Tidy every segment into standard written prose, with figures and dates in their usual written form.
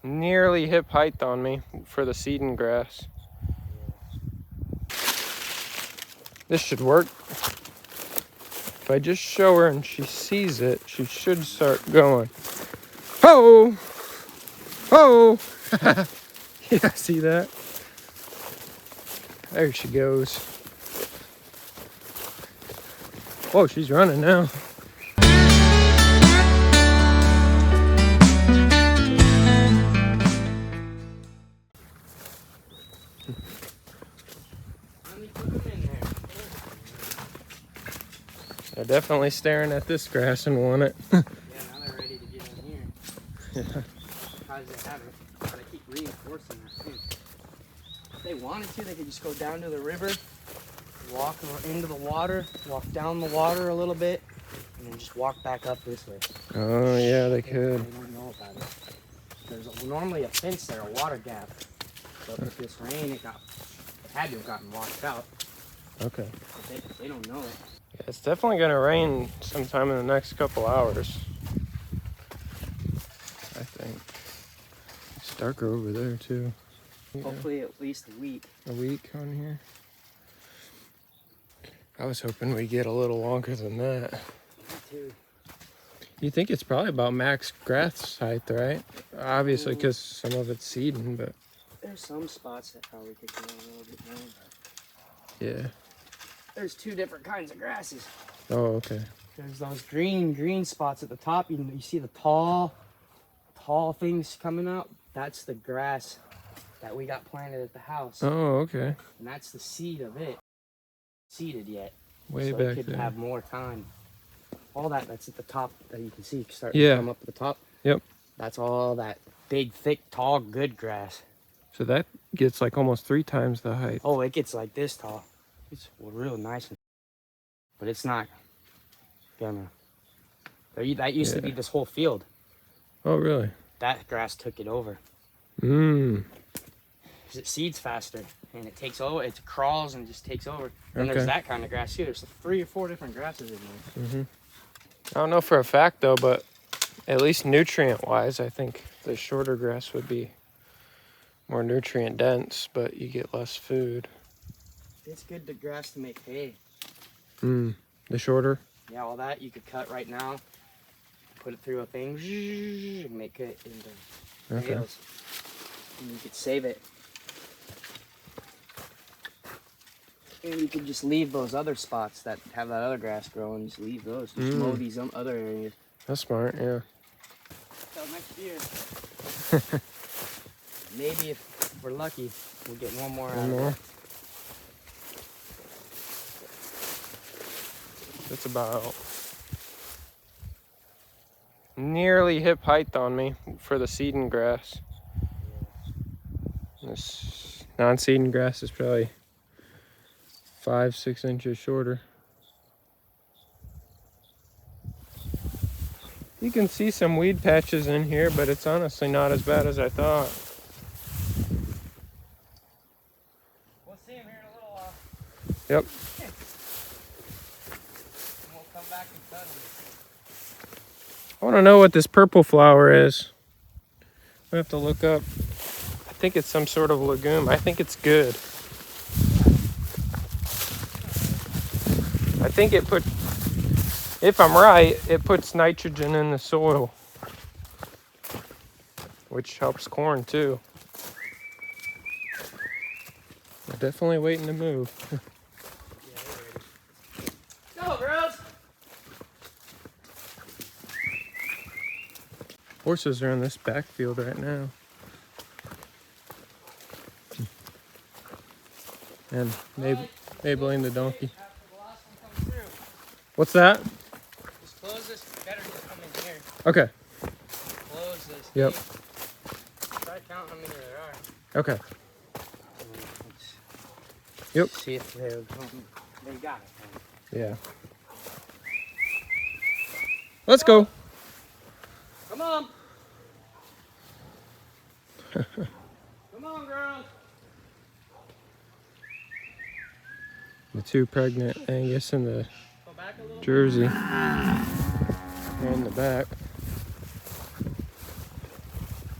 Nearly hip height on me for the seeding grass. This should work. If I just show her and she sees it, she should start going. Oh! Oh! Yeah, see that? There she goes. Whoa, she's running now. They're definitely staring at this grass and want it. Yeah, now they're ready to get in here. Yeah. How does they have it? But I keep reinforcing that too. If they wanted to, they could just go down to the river, walk into the water, walk down the water a little bit, and then just walk back up this way. Oh, yeah, they could. They don't know about it. There's normally a fence there, a water gap. But with this rain, it had to have gotten washed out. Okay. But they don't know it. Yeah, it's definitely going to rain sometime in the next couple hours, I think. It's darker over there, too. Yeah. Hopefully at least a week. A week on here? I was hoping we'd get a little longer than that. Me too. You think it's probably about max grass height, right? Obviously, because some of it's seeding, but... There's some spots that probably could go a little bit more. Yeah. There's two different kinds of grasses. Oh, okay. There's those green spots at the top. You see the tall things coming up? That's the grass that we got planted at the house. Oh, okay. And that's the seed of it. Seeded yet. Way so back it could there. have more time. All that's at the top that you can see start Yeah. to come up at the top. Yep. That's all that big, thick, tall, good grass. So that gets like almost 3 times the height. Oh, it gets like this tall. It's real nice. But it's not gonna... That used to be this whole field. Oh, really? That grass took it over. Mmm. It seeds faster and it takes over. It crawls and just takes over. And Okay. there's that kind of grass too. There's 3 or 4 different grasses in there. Mm-hmm. I don't know for a fact, though, but at least nutrient-wise, I think the shorter grass would be more nutrient-dense, but you get less food. It's good to grass to make hay. The shorter? Yeah, all that you could cut right now, put it through a thing, and make it into bales. And you could save it. And you could just leave those other spots that have that other grass growing, just leave those. Just mow these other areas. That's smart, yeah. So next year, maybe if we're lucky, we'll get one more out of it. It's about nearly hip height on me for the seeding grass. This non-seeding grass is probably 5-6 inches shorter. You can see some weed patches in here, but it's honestly not as bad as I thought. We'll see him here in a little while. Yep. And we'll come back and cut him. I want to know what this purple flower is. We have to look up. I think it's some sort of legume. I think it's good. I think if I'm right, it puts nitrogen in the soil, which helps corn too. We're definitely waiting to move. Go, girls! Horses are in this backfield right now. And Maybelline the donkey. What's that? Just close this. Better just come in here. Okay. Close this. Yep. Try counting how many there are. Okay. Yep. See if they got it. Yeah. Let's go. Come on. Come on, girls. The 2 pregnant Angus and the Go back a little Jersey are in the back.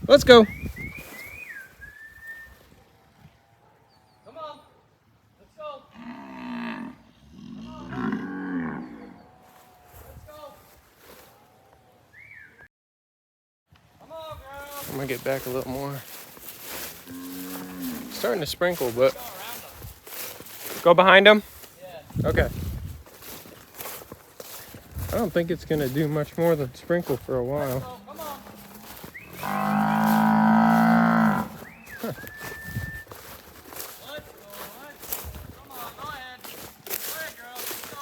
Let's go. gonna get back a little more. Starting to sprinkle, but go behind him? Yeah. Okay. I don't think it's gonna do much more than sprinkle for a while. Come on. Huh. Let's go. Come on, go ahead. Go ahead, girl. Let's go.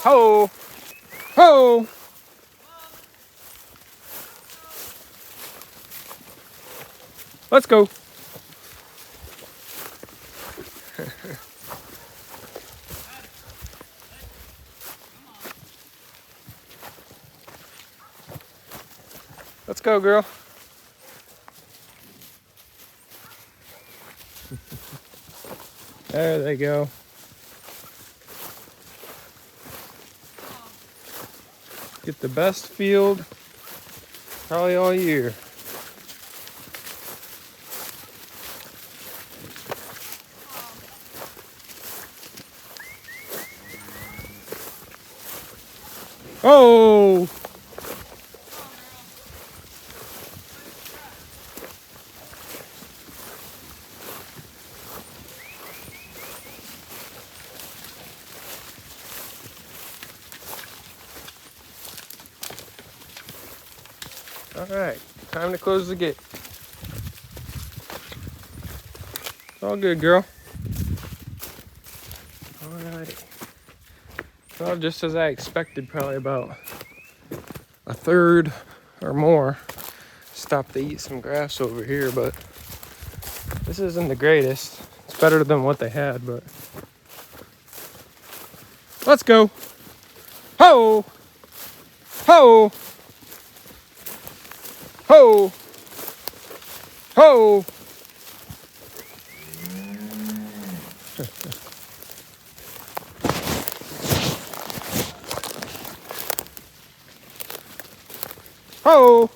Ho! Ho! Let's go. Let's go, girl. There they go. Get the best field probably all year. Oh! All right, time to close the gate. It's all good, girl. All righty. Well, just as I expected, probably about a third or more stopped to eat some grass over here, but this isn't the greatest. It's better than what they had, but let's go. Ho! Ho! Ho! Ho! Ho!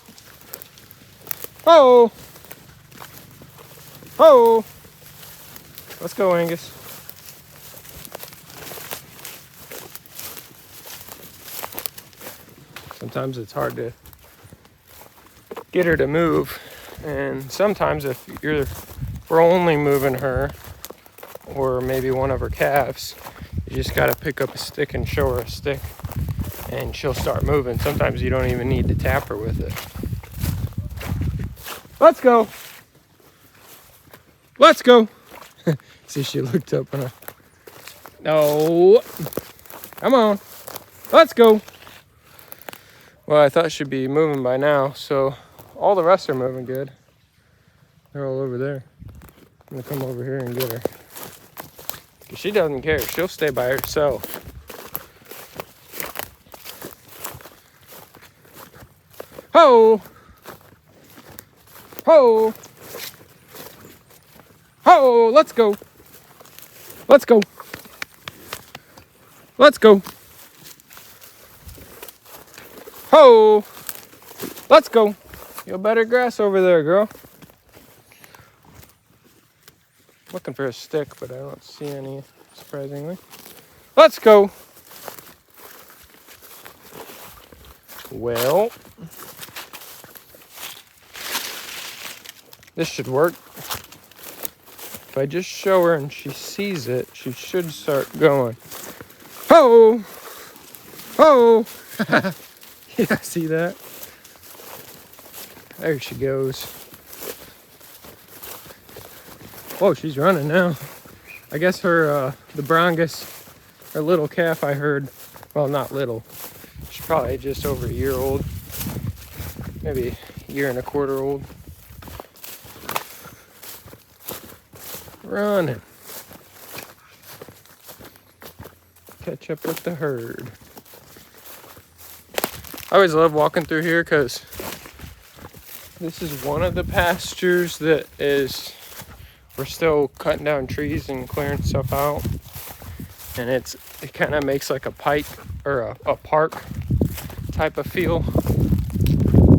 Ho! Ho! Let's go, Angus. Sometimes it's hard to get her to move, and sometimes if we're only moving her or maybe one of her calves, you just got to pick up a stick and show her a stick and she'll start moving. Sometimes you don't even need to tap her with it. Let's go. Let's go. See, she looked up and no. Come on. Let's go. Well, I thought she'd be moving by now, so all the rest are moving good. They're all over there. I'm gonna come over here and get her. 'Cause she doesn't care. She'll stay by herself. Ho! Ho! Ho! Let's go. Let's go. Let's go. Ho! Let's go. Feel better grass over there, girl. Looking for a stick, but I don't see any, surprisingly. Let's go. Well, this should work. If I just show her and she sees it, she should start going. Ho! Ho! Yeah, see that? There she goes. Whoa, she's running now. I guess her, the Brongus, her little calf I heard, well, not little. She's probably just over a year old. Maybe a year and a quarter old. Running. Catch up with the herd. I always love walking through here because this is one of the pastures that we're still cutting down trees and clearing stuff out. And it kind of makes like a pike or a park type of feel,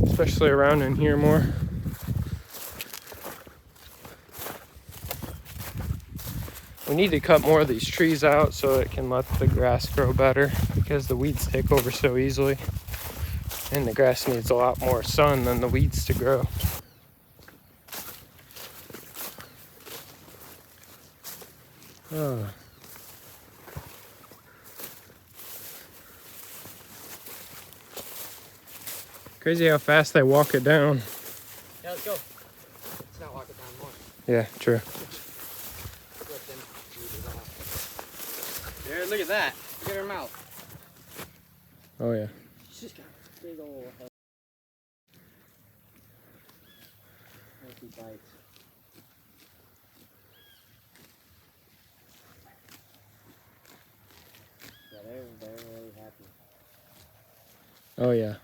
especially around in here more. We need to cut more of these trees out so it can let the grass grow better, because the weeds take over so easily. And the grass needs a lot more sun than the weeds to grow. Oh. Crazy how fast they walk it down. Yeah, let's go. Let's not walk it down more. Yeah, true. Let them eat it off. There, look at that. Look at her mouth. Oh yeah. She's got a big old head. Healthy bites. Yeah, they're really happy. Oh yeah.